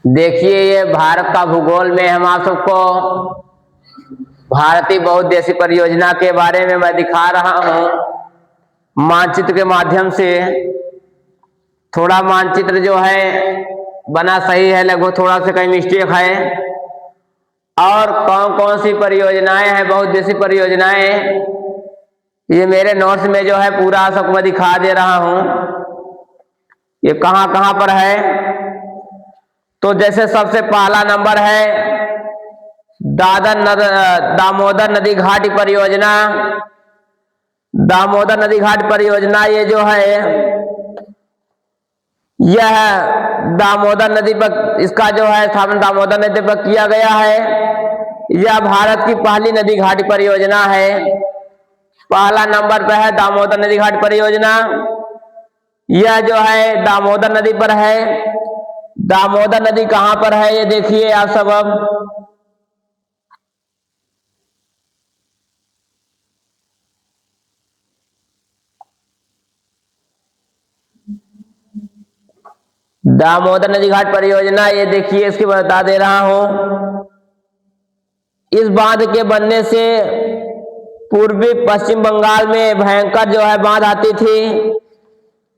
देखिए, ये भारत का भूगोल में हम आप सबको भारतीय बहुउद्देशीय परियोजना के बारे में मैं दिखा रहा हूँ मानचित्र के माध्यम से। थोड़ा मानचित्र जो है बना सही है, लगभग थोड़ा सा कहीं मिस्टेक है। और कौन कौन सी परियोजनाएं हैं बहुउद्देशीय परियोजनाएं, ये मेरे नोट्स में जो है पूरा सबको मैं दिखा दे रहा हूँ ये कहाँ कहाँ पर है। तो जैसे सबसे पहला नंबर है दामोदर नदी घाटी परियोजना। दामोदर नदी घाटी परियोजना ये जो है यह दामोदर नदी पर, इसका जो है स्थापना दामोदर नदी पर किया गया है। यह भारत की पहली नदी घाटी परियोजना है। पहला नंबर पर है दामोदर नदी घाटी परियोजना। यह जो है दामोदर नदी पर है। दामोदर नदी कहां पर है ये देखिए आप सब। अब दामोदर नदी घाट परियोजना ये देखिए, इसकी बता दे रहा हूं। इस बांध के बनने से पूर्वी पश्चिम बंगाल में भयंकर जो है बाढ़ आती थी।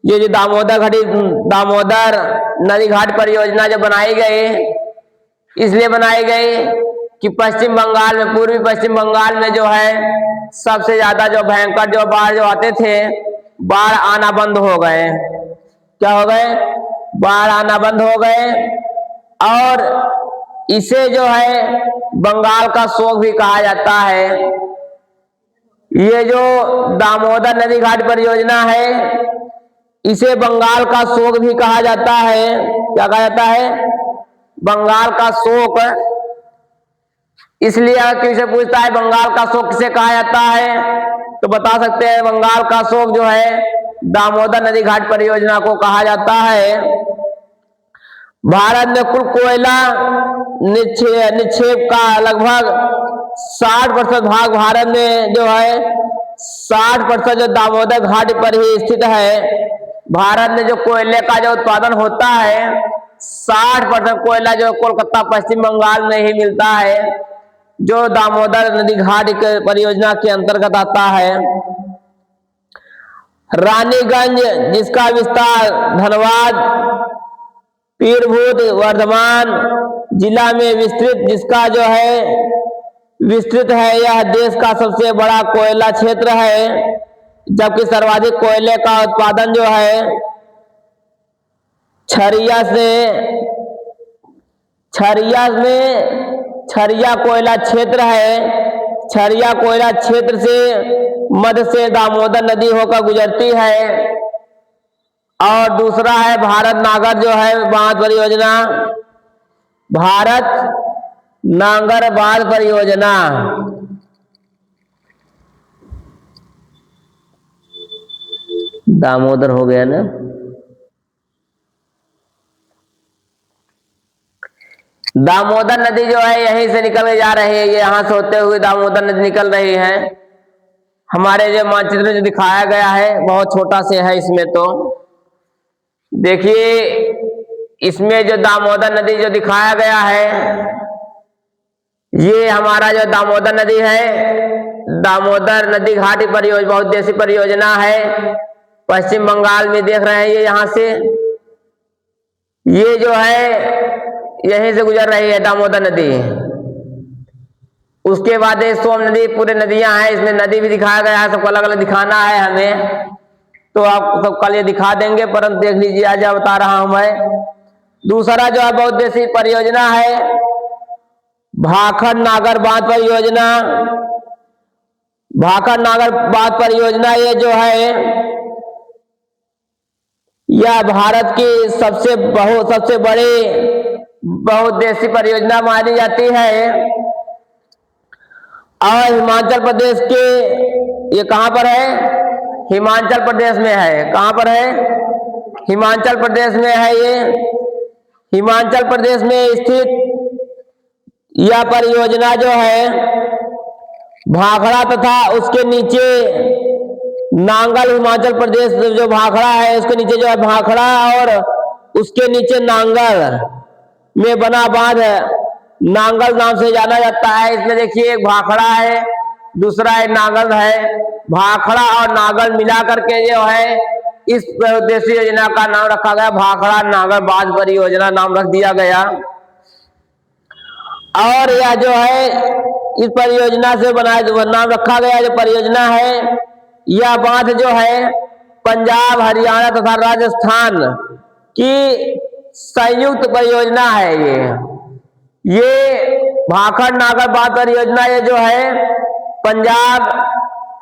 ये जो दामोदर नदी घाट परियोजना जो बनाई गई, इसलिए बनाई गई कि पश्चिम बंगाल में, पूर्वी पश्चिम बंगाल में जो है सबसे ज्यादा जो भयंकर जो बाढ़ जो आते थे, बाढ़ आना बंद हो गए। क्या हो गए? बाढ़ आना बंद हो गए। और इसे जो है बंगाल का शोक भी कहा जाता है। ये जो दामोदर नदी घाट परियोजना है इसे बंगाल का शोक भी कहा जाता है। क्या कहा जाता है? बंगाल का शोक। इसलिए अगर किसी से पूछता है बंगाल का शोक किसे कहा जाता है, तो बता सकते हैं बंगाल का शोक जो है दामोदर नदी घाट परियोजना को कहा जाता है। भारत में कुल कोयला निक्षेप का लगभग 60% भाग भारत में जो है 60% जो दामोदर घाट पर ही स्थित है। भारत में जो कोयले का जो उत्पादन होता है 60% कोयला जो कोलकाता पश्चिम बंगाल में ही मिलता है, जो दामोदर नदी घाट परियोजना के अंतर्गत आता है। रानीगंज जिसका विस्तार धनबाद, पीरभूत, वर्धमान जिला में विस्तृत है। यह देश का सबसे बड़ा कोयला क्षेत्र है, जबकि सर्वाधिक कोयले का उत्पादन जो है छरिया कोयला क्षेत्र है। छरिया कोयला क्षेत्र से मध्य से दामोदर नदी होकर गुजरती है। और दूसरा है भारत नागर जो है बांध परियोजना। भारत नागर बांध परियोजना दामोदर हो गया ना। दामोदर नदी जो है यहीं से निकल के जा रही है, ये यहां से होते हुए दामोदर नदी निकल रही है। हमारे जो मानचित्र में जो दिखाया गया है बहुत छोटा से है। इसमें तो देखिए, इसमें जो दामोदर नदी जो दिखाया गया है ये हमारा जो दामोदर नदी है, दामोदर नदी घाटी परियोजना बहुउद्देशीय परियोजना है। पश्चिम बंगाल में देख रहे हैं ये, यहां से ये जो है यहीं से गुजर रही है दामोदर नदी। उसके बाद सोम नदी, पूरे नदियां हैं इसमें, नदी भी दिखाया गया है। सबको अलग अलग दिखाना है हमें, तो आप सब कल ये दिखा देंगे, परंतु देख लीजिए आज बता रहा हूं मैं। दूसरा जो है बहुउद्देशीय परियोजना है भाखड़ नागर बांध परियोजना। भाखड़ नागर बांध परियोजना ये जो है यह भारत की सबसे बड़े बहुउद्देशीय परियोजना मानी जाती है। और हिमाचल प्रदेश के, ये कहां पर है? हिमाचल प्रदेश में है। कहां पर है? हिमाचल प्रदेश में है ये। हिमाचल प्रदेश में स्थित यह परियोजना जो है भाखड़ा तथा उसके नीचे नांगल, हिमाचल प्रदेश जो भाखड़ा है उसके नीचे जो है भाखड़ा और उसके नीचे नांगल, में बना बांध नांगल नाम से जाना जाता है। इसमें देखिए एक भाखड़ा है, दूसरा एक नांगल है। भाखड़ा और नांगल मिला करके जो है इस उद्देश्य योजना का नाम रखा गया भाखड़ा नांगल बांध परियोजना नाम रख दिया गया। और यह जो है इस परियोजना से नाम रखा गया जो परियोजना है, यह बांध जो है पंजाब, हरियाणा तथा राजस्थान की संयुक्त परियोजना है। ये भाखड़ नागल बांध परियोजना ये जो है पंजाब,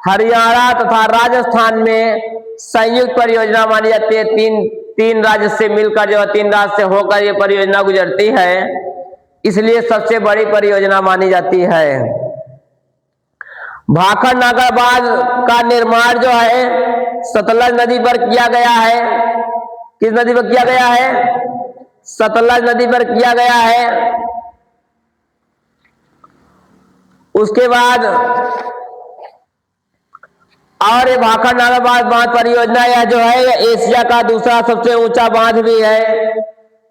हरियाणा तथा राजस्थान में संयुक्त परियोजना मानी जाती है। तीन राज्य से मिलकर जो 3 राज्य से होकर ये परियोजना गुजरती है, इसलिए सबसे बड़ी परियोजना मानी जाती है। भाखड़ नागल बांध का निर्माण जो है सतलज नदी पर किया गया है। किस नदी पर किया गया है? सतलज नदी पर किया गया है। उसके बाद और ये भाखड़ नागल बांध परियोजना यह जो है एशिया का दूसरा सबसे ऊंचा बांध भी है।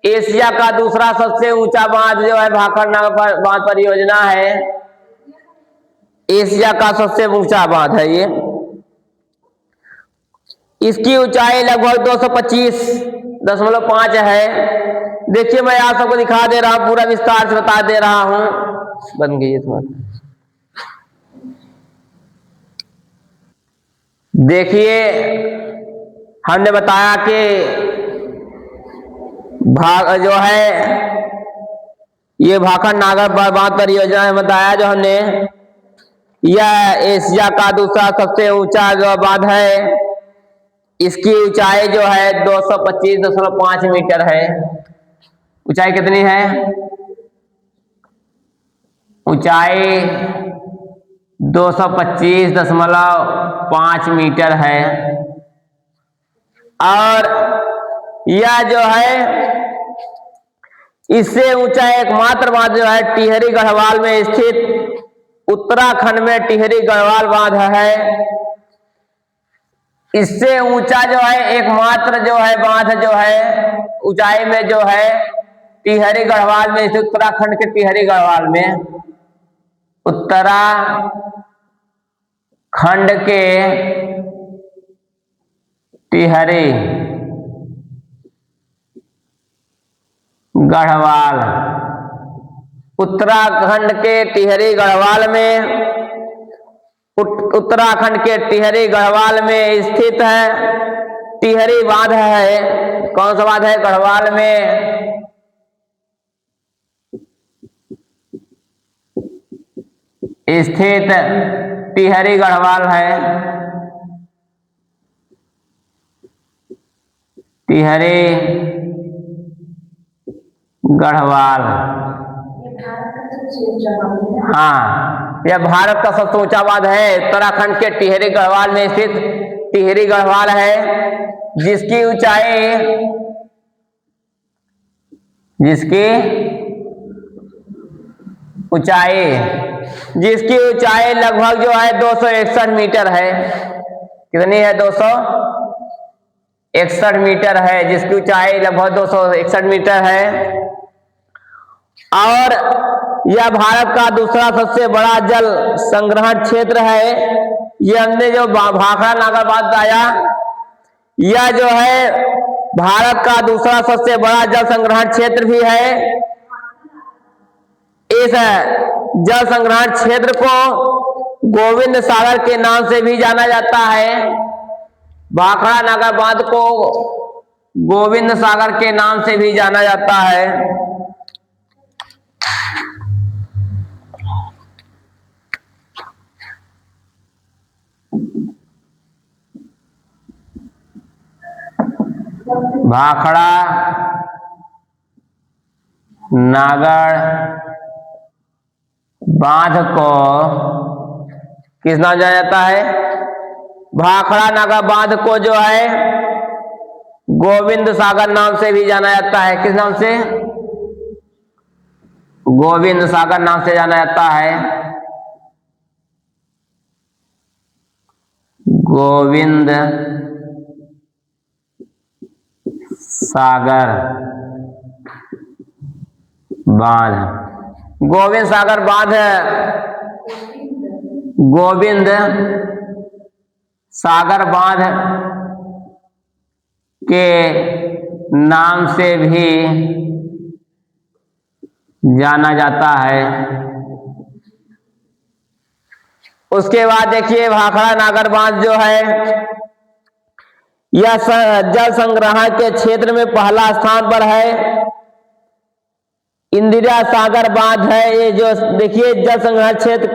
एशिया का दूसरा सबसे ऊंचा बांध जो है भाखड़ नागल बांध परियोजना है। एशिया का सबसे ऊंचा बांध है ये। इसकी ऊंचाई लगभग 225.5 है। देखिए मैं आप सबको दिखा दे रहा हूं, पूरा विस्तार से बता दे रहा हूं। बन गई तुम्हारी। देखिए हमने बताया कि जो है ये भाखड़ नागल बांध परियोजना में बताया जो हमने, यह एशिया का दूसरा सबसे ऊंचा जो बांध है। इसकी ऊंचाई जो है 225.5 मीटर है। ऊंचाई कितनी है? ऊंचाई 225.5 मीटर है। और यह जो है इससे ऊंचा एकमात्र बांध जो है टिहरी गढ़वाल में स्थित उत्तराखंड में टिहरी गढ़वाल बांध है। इससे ऊंचा जो है एकमात्र जो है बांध जो है ऊंचाई में जो है टिहरी गढ़वाल में स्थित उत्तराखंड के टिहरी गढ़वाल में, उत्तराखंड के टिहरी गढ़वाल, उत्तराखंड के टिहरी गढ़वाल में, उत्तराखंड के टिहरी गढ़वाल में स्थित है टिहरी बांध है। कौन सा बांध है? गढ़वाल में स्थित टिहरी गढ़वाल है। टिहरी गढ़वाल, हाँ यह भारत का सबसे ऊंचा बांध है। उत्तराखंड के टिहरी गढ़वाल में स्थित टिहरी गढ़वाल है, जिसकी ऊंचाई लगभग जो है 261 मीटर है। कितनी है? 261 मीटर है, जिसकी ऊंचाई लगभग 261 मीटर है। और यह भारत का दूसरा सबसे बड़ा जल संग्रहण क्षेत्र है। यह हमने जो भाखड़ा नागल बांध बताया, यह जो है भारत का दूसरा सबसे बड़ा जल संग्रहण क्षेत्र भी है। इस जल संग्रहण क्षेत्र को गोविंद सागर के नाम से भी जाना जाता है। भाखड़ा नागल बांध को गोविंद सागर के नाम से भी जाना जाता है। भाखड़ा नागल बांध को किस नाम जाना जाता है? भाखड़ा नागल बांध को जो है गोविंद सागर नाम से भी जाना जाता है। किस नाम से? गोविंद सागर नाम से जाना जाता है। गोविंद सागर बांध, गोविंद सागर बांध गोविंद सागर बांध के नाम से भी जाना जाता है। उसके बाद देखिए भाखड़ा नागर बांध जो है यह जल संग्रहण के क्षेत्र में पहला स्थान पर है। इंदिरा सागर बांध है ये जो देखिए जल संग्रहण क्षेत्र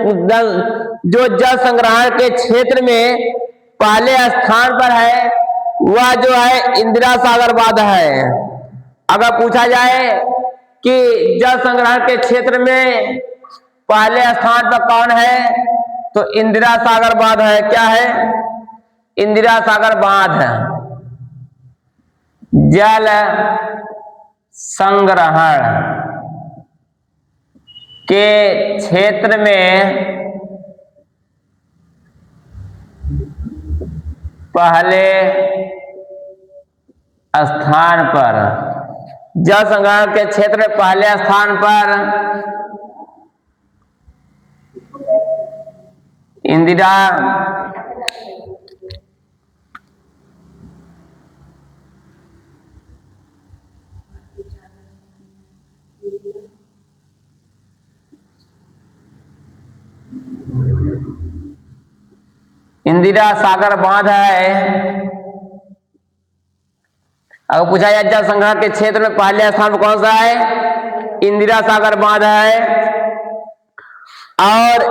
जो जल संग्रहण के क्षेत्र में पहले स्थान पर है वह जो है इंदिरा सागर बांध है। अगर पूछा जाए कि जल संग्रहण के क्षेत्र में पहले स्थान पर कौन है तो इंदिरा सागर बांध है। क्या है? इंदिरा सागर बांध जल संग्रहण के क्षेत्र में पहले स्थान पर, जल संग्रहण के क्षेत्र में पहले स्थान पर इंदिरा सागर बांध है। अगर पूछा जाए जल संग्रहण के क्षेत्र में पहले स्थान पर कौन सा है? इंदिरा सागर बांध है। और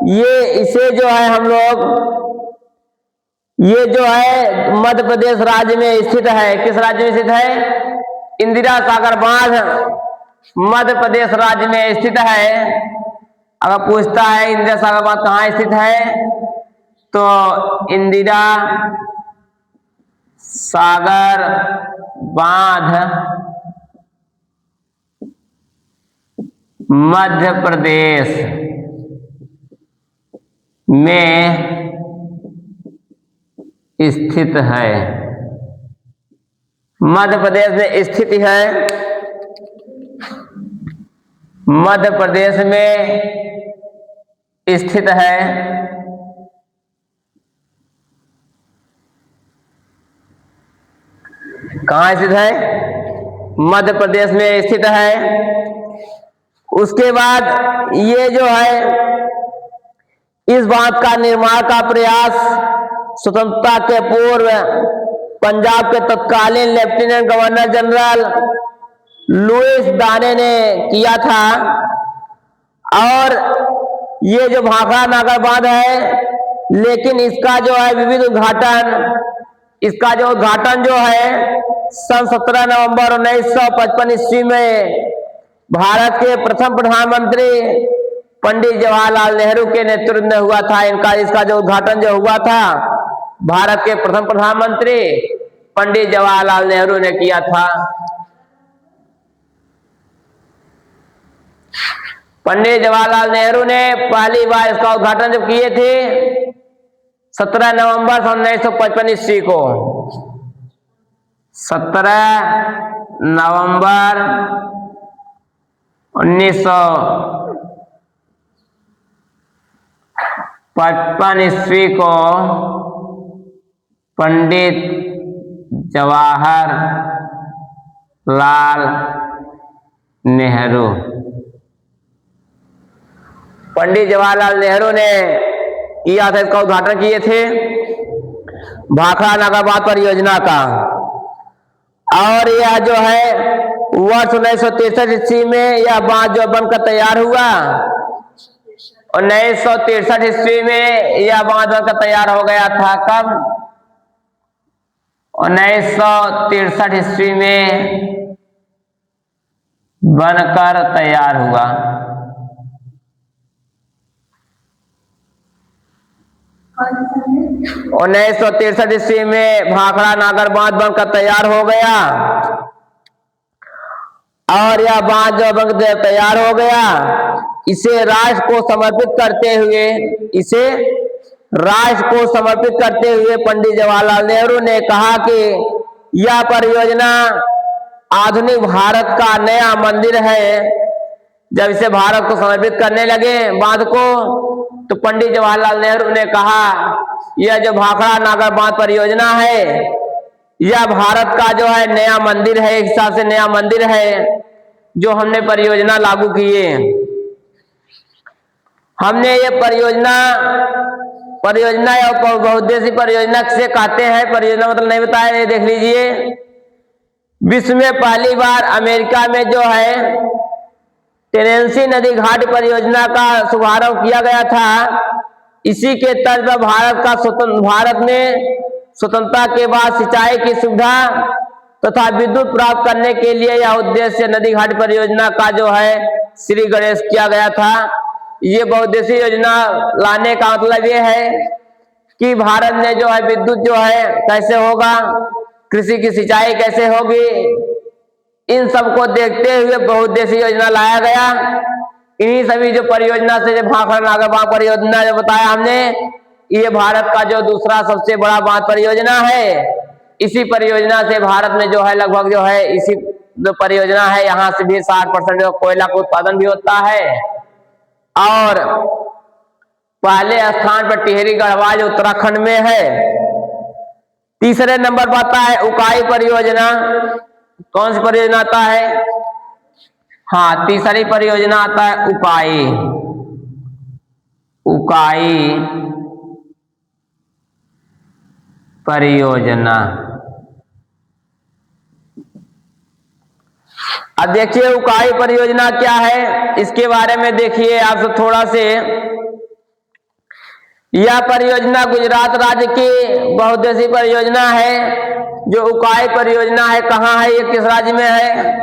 ये इसे जो है हम लोग ये जो है मध्य प्रदेश राज्य में स्थित है। किस राज्य में स्थित है? इंदिरा सागर बांध मध्य प्रदेश राज्य में स्थित है। अगर पूछता है इंदिरा सागर बांध कहाँ स्थित है तो इंदिरा सागर बांध मध्य प्रदेश में स्थित है। मध्य प्रदेश में स्थित है। मध्य प्रदेश में स्थित है। कहाँ स्थित है? मध्य प्रदेश में स्थित है। उसके बाद ये जो है इस बांध का निर्माण का प्रयास स्वतंत्रता के पूर्व पंजाब के तत्कालीन लेफ्टिनेंट गवर्नर जनरल लुइस दाने ने किया था। और ये जो भाखड़ा नागर बांध है लेकिन इसका जो है विविध उद्घाटन जो है सन 17 नवंबर 1955 ईस्वी में भारत के प्रथम प्रधानमंत्री पंडित जवाहरलाल नेहरू के नेतृत्व में हुआ था। इसका जो उद्घाटन जो हुआ था भारत के प्रथम प्रधानमंत्री पंडित जवाहरलाल नेहरू ने किया था। पंडित जवाहरलाल नेहरू ने पहली बार इसका उद्घाटन जब किए थे 17 नवंबर 1955 ईस्वी को। 17 नवंबर 1955 ईस्वी को पंडित जवाहरलाल नेहरू ने किया था। इसका उद्घाटन किए थे भाखड़ा नागर बांध परियोजना का। और यह जो है वर्ष 1963 ईस्वी में यह बांध जो बनकर तैयार हुआ। 1963 ईस्वी में यह बांध बनकर तैयार हो गया था। कब? 1963 ईस्वी में बनकर तैयार हुआ। 1963 ईस्वी में भाखड़ा नागर बांध बनकर तैयार हो गया। और यह बांध जो बनकर तैयार हो गया इसे राष्ट्र को समर्पित करते हुए पंडित जवाहरलाल नेहरू ने कहा कि यह परियोजना आधुनिक भारत का नया मंदिर है। जब इसे भारत को समर्पित करने लगे बांध को, तो पंडित जवाहरलाल नेहरू ने कहा यह जो भाखड़ा नागर बांध परियोजना है, यह भारत का जो है नया मंदिर है, एक हिसाब से नया मंदिर है जो हमने परियोजना लागू किए। हमने ये परियोजना या बहुउद्देशीय परियोजना किसे कहते हैं, परियोजना मतलब नहीं बताया, ये देख लीजिए। विश्व में पहली बार अमेरिका में जो है टेनेंसी नदी घाट परियोजना का शुभारंभ किया गया था। इसी के तर्ज पर भारत ने स्वतंत्रता के बाद सिंचाई की सुविधा तथा विद्युत प्राप्त करने के लिए यह उद्देश्य नदी घाट परियोजना का जो है श्री गणेश किया गया था। ये बहुउद्देशीय योजना लाने का मतलब ये है कि भारत ने जो है विद्युत जो है कैसे होगा, कृषि की सिंचाई कैसे होगी, इन सबको देखते हुए बहुउद्देशीय योजना लाया गया। इन्हीं सभी जो परियोजना से जो भाखड़ा नागर बांध परियोजना जो बताया हमने, ये भारत का जो दूसरा सबसे बड़ा बांध परियोजना है। इसी परियोजना से भारत में जो है लगभग जो है इसी जो परियोजना है यहाँ से भी 60% जो कोयला का उत्पादन भी होता है। और पहले स्थान पर टिहरी गढ़वाल उत्तराखंड में है। तीसरे नंबर पर आता है उकाई परियोजना। कौन सी परियोजना आता है? हाँ, तीसरी परियोजना आता है उकाई परियोजना। अब देखिए उकाई परियोजना क्या है, इसके बारे में देखिए आप सब थोड़ा से। यह परियोजना गुजरात राज्य की बहुउद्देशीय परियोजना है। जो उकाई परियोजना है कहाँ है, ये किस राज्य में है?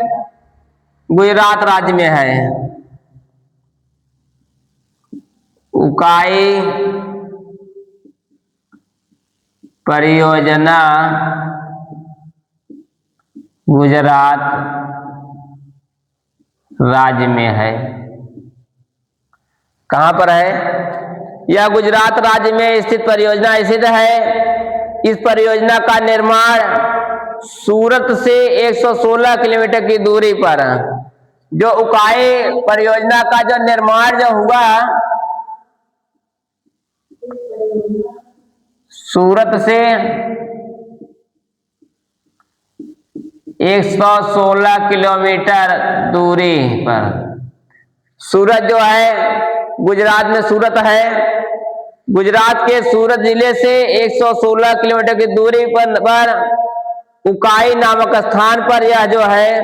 गुजरात राज्य में है। उकाई परियोजना गुजरात राज्य में है। कहां पर है? यह गुजरात राज्य में स्थित परियोजना स्थित है। इस परियोजना का निर्माण सूरत से 116 किलोमीटर की दूरी पर, जो उकाई परियोजना का जो निर्माण जो हुआ सूरत से 116 किलोमीटर दूरी पर। सूरत जो है गुजरात में सूरत है। गुजरात के सूरत जिले से 116 किलोमीटर की दूरी पर उकाई नामक स्थान पर यह जो है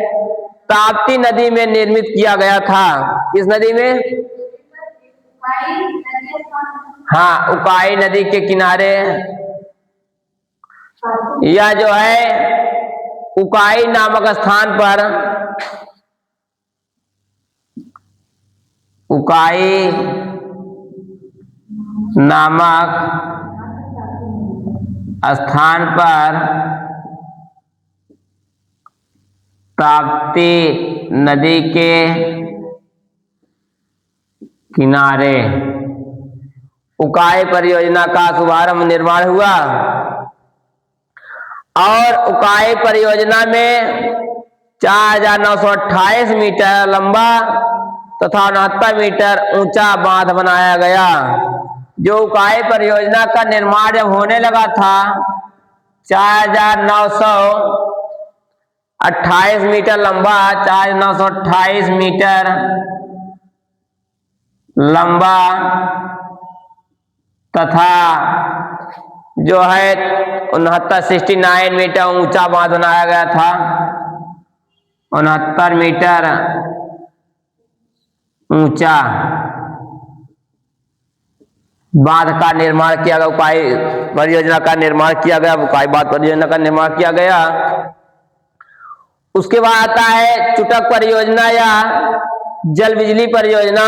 ताप्ती नदी में निर्मित किया गया था। किस नदी में? हाँ, उकाई नदी के किनारे यह जो है उकाई नामक स्थान पर, उकाई नामक स्थान पर ताप्ती नदी के किनारे उकाई परियोजना का शुभारंभ निर्माण हुआ। और उकाई परियोजना में 4928 मीटर लंबा तथा 69 मीटर ऊंचा बांध बनाया गया। जो उकाई परियोजना का निर्माण जब होने लगा था 4928 मीटर लंबा, 4928 मीटर लंबा तथा जो है 69 मीटर ऊंचा बांध बनाया गया था। 69 मीटर ऊंचा बांध का निर्माण किया गया। उकाई परियोजना का निर्माण किया गया, उकाई बांध परियोजना का निर्माण किया गया। उसके बाद आता है चुटक परियोजना या जल बिजली परियोजना।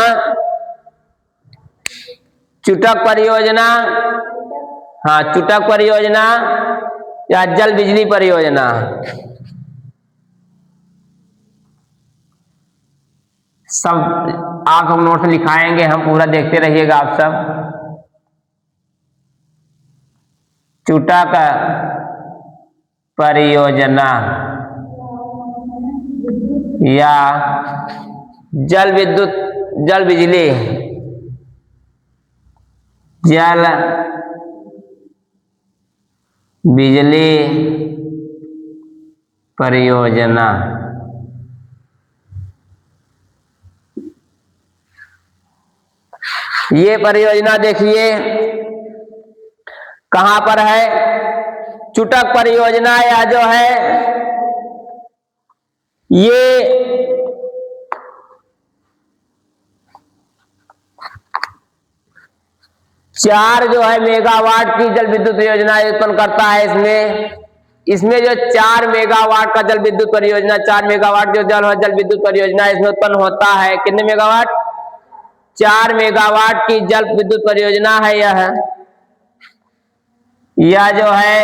चुटक परियोजना, हाँ, चुटक परियोजना या जल बिजली परियोजना। सब आप हम नोट लिखाएंगे, हम पूरा देखते रहिएगा आप सब। चुटक परियोजना या जल विद्युत जल बिजली जल बिजली परियोजना। ये परियोजना देखिए कहां पर है, चुटक परियोजना या जो है ये चार जो है मेगावाट की जल विद्युत योजना उत्पन्न करता है। इसमें जो 4 मेगावाट का जल विद्युत परियोजना, 4 मेगावाट जो जल विद्युत परियोजना इसमें उत्पन्न होता है। कितने मेगावाट? 4 मेगावाट की जल विद्युत परियोजना है यह जो है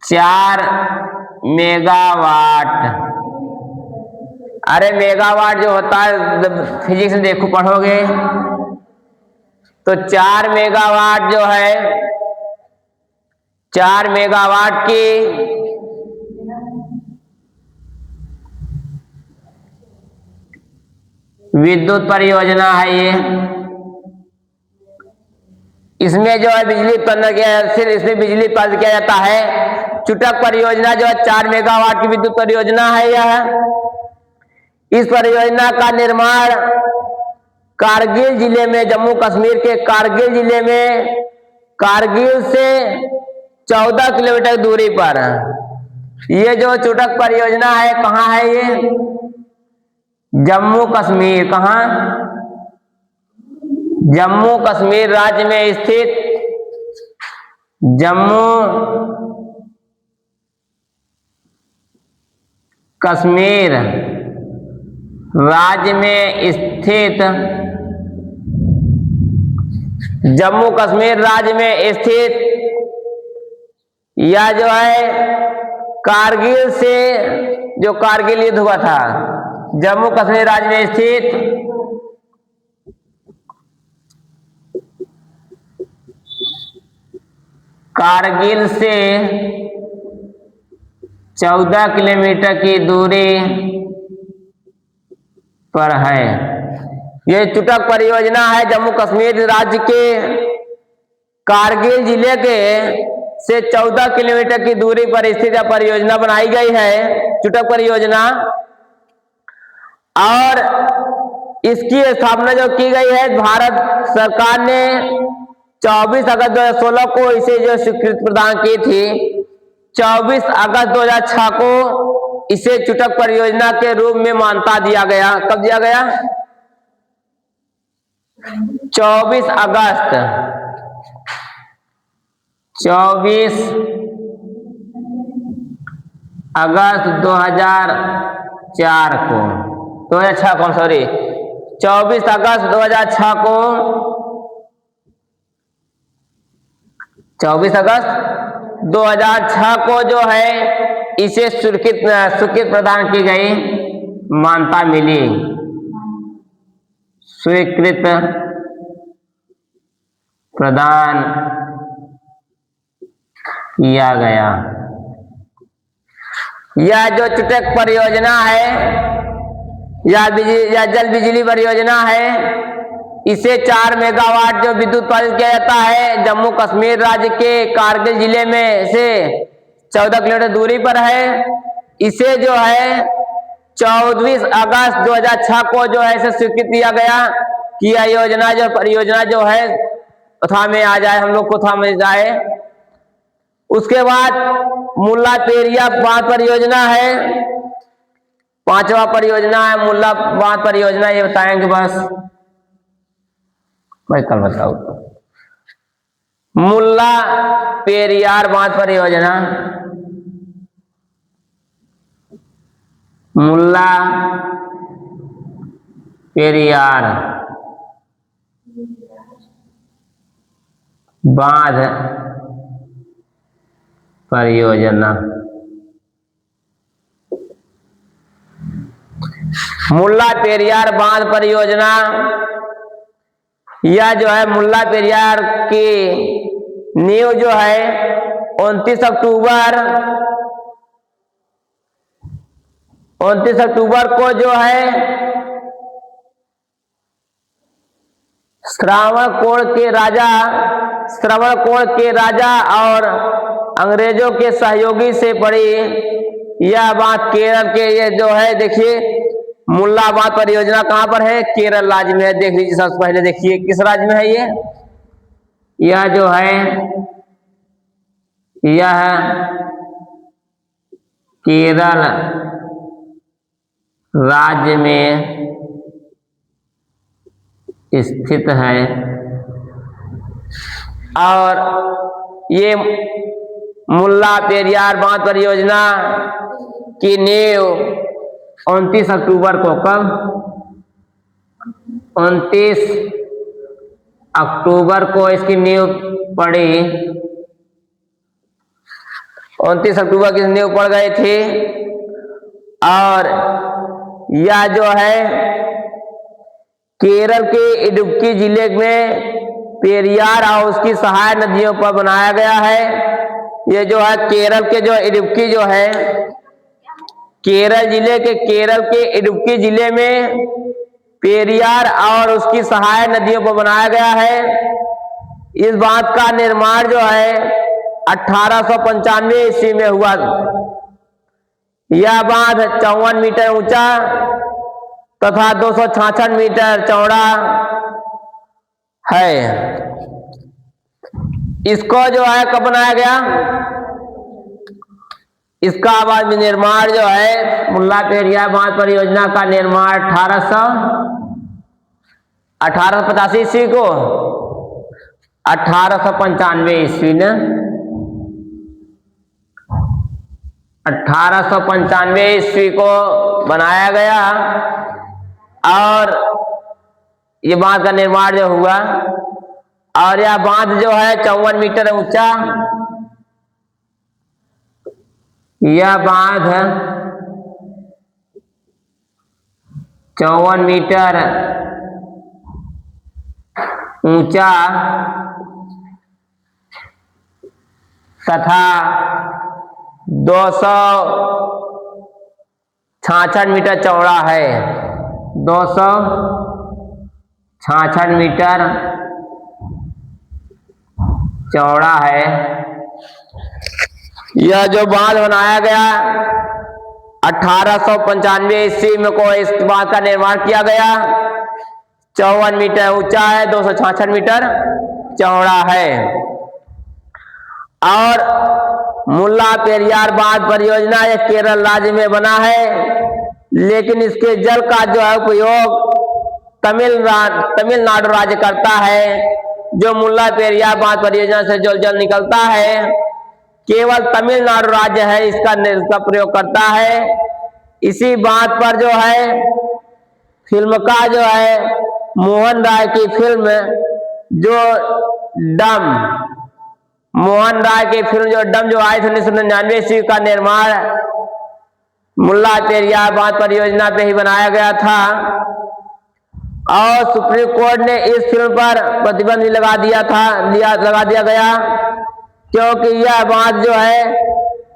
4 मेगावाट। अरे मेगावाट जो होता है फिजिक्स में देखो पढ़ोगे तो 4 मेगावाट जो है 4 मेगावाट की विद्युत परियोजना है ये। इसमें जो है बिजली उत्पन्न किया, फिर इसमें बिजली उत्पादित किया जाता है। चुटक परियोजना जो है 4 मेगावाट की विद्युत परियोजना है यह। इस परियोजना का निर्माण कारगिल जिले में, जम्मू कश्मीर के कारगिल जिले में, कारगिल से 14 किलोमीटर दूरी पर ये जो चुटक परियोजना है कहाँ है ये? जम्मू कश्मीर। कहाँ? जम्मू कश्मीर राज्य में स्थित जम्मू कश्मीर राज्य में स्थित जम्मू कश्मीर राज्य में स्थित यह जो है कारगिल से, जो कारगिल युद्ध हुआ था, जम्मू कश्मीर राज्य में स्थित कारगिल से 14 किलोमीटर की दूरी पर है। यह चुटक परियोजना है जम्मू कश्मीर राज्य के कारगिल जिले के से 14 किलोमीटर की दूरी पर स्थित परियोजना बनाई गई है, चुटक परियोजना। और इसकी स्थापना जो की गई है भारत सरकार ने 24 अगस्त 2016 को इसे जो स्वीकृति प्रदान की थी। 24 अगस्त 2006 को इसे चुटक परियोजना के रूप में मान्यता दिया गया। कब दिया गया? 24 अगस्त 2004 को, 2006 को, सॉरी 24 अगस्त 2006 को, 24 अगस्त 2006 को जो है इसे स्वीकृति प्रदान की गई, मान्यता मिली, स्वीकृत प्रदान किया गया। यह जो चुटक परियोजना है या जल बिजली परियोजना है, इसे 4 मेगावाट जो विद्युत उत्पादित किया जाता है जम्मू कश्मीर राज्य के कारगिल जिले में से 14 किलोमीटर दूरी पर है। इसे जो है 24 अगस्त 2006 को जो है इसे स्वीकृति दिया गया कि यह योजना जो परियोजना जो है कथा में आ जाए, हम लोग कथा में जाए। उसके बाद मुल्ला पेरिया बांध परियोजना है, 5वां परियोजना है मुल्ला बांध परियोजना। ये बताएंगे बस, मैं कल बताऊँ। मुल्ला पेरियार बांध परियोजना, मुल्ला पेरियार बांध परियोजना। मुल्ला पेरियार बांध परियोजना यह जो है मुल्ला पेरियार की नींव जो है 29 अक्टूबर 29 अक्टूबर को जो है श्रवणकोण के राजा और अंग्रेजों के सहयोगी से पड़ी यह बात केरल के, ये जो है देखिए मुल्लाबाद परियोजना कहां पर है? केरल राज्य में है। देख लीजिए सबसे पहले देखिए किस राज्य में है ये? यह जो है यह केरल राज्य में स्थित है और ये मुल्ला पेरियार बांध परियोजना की नींव 29 अक्टूबर को, कब? 29 अक्टूबर को इसकी नींव पड़ी। 29 अक्टूबर की नींव पड़ गए थे और यह जो है केरल के इडुक्की जिले में पेरियार और उसकी सहायक नदियों पर बनाया गया है। ये जो है केरल के जो इडुक्की जो है केरल के इडुक्की जिले में पेरियार और उसकी सहायक नदियों पर बनाया गया है। इस बांध का निर्माण जो है 1895 ईस्वी में हुआ। यह बांध 54 मीटर ऊंचा तथा 266 मीटर चौड़ा है। इसको जो है कब बनाया गया? इसका बाद निर्माण जो है मुल्ला पेरियार बांध परियोजना का निर्माण 1885 ईस्वी को 1895 ईस्वी में 1895 ईस्वी को बनाया गया और ये बांध का निर्माण जो हुआ और यह बांध जो है 54 मीटर ऊंचा। यह बांध 54 मीटर ऊंचा तथा 266 मीटर चौड़ा है। 266 मीटर चौड़ा है। यह जो बांध बनाया गया 1895 ईस्वी में को इस बांध का निर्माण किया गया। 54 मीटर ऊंचा है, 266 मीटर चौड़ा है और मुल्ला पेरियार बांध परियोजना यह केरल राज्य में बना है, लेकिन इसके जल का जो है उपयोग तमिलनाडु राज्य करता है। जो मुल्ला पेरियार बांध परियोजना से जो जल निकलता है केवल तमिलनाडु राज्य है इसका प्रयोग करता है। इसी बात पर जो है फिल्म का जो है मोहन राय की फिल्म जो डम जो आई थी 1999 ईस्वी का निर्माण मुल्ला पेरियार बांध परियोजना पे ही बनाया गया था और सुप्रीम कोर्ट ने इस फिल्म पर प्रतिबंध लगा दिया गया क्योंकि यह बांध जो है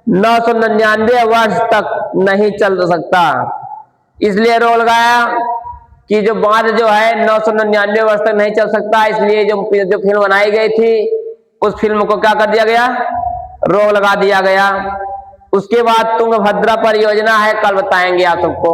999 वर्ष तक नहीं चल सकता। इसलिए रोक लगाया कि जो बांध जो है 999 वर्ष तक नहीं चल सकता। इसलिए जो फिल्म बनाई गई थी उस फिल्म को क्या कर दिया गया? रोक लगा दिया गया। उसके बाद तुंगभद्रा परियोजना है, कल बताएंगे आप सबको।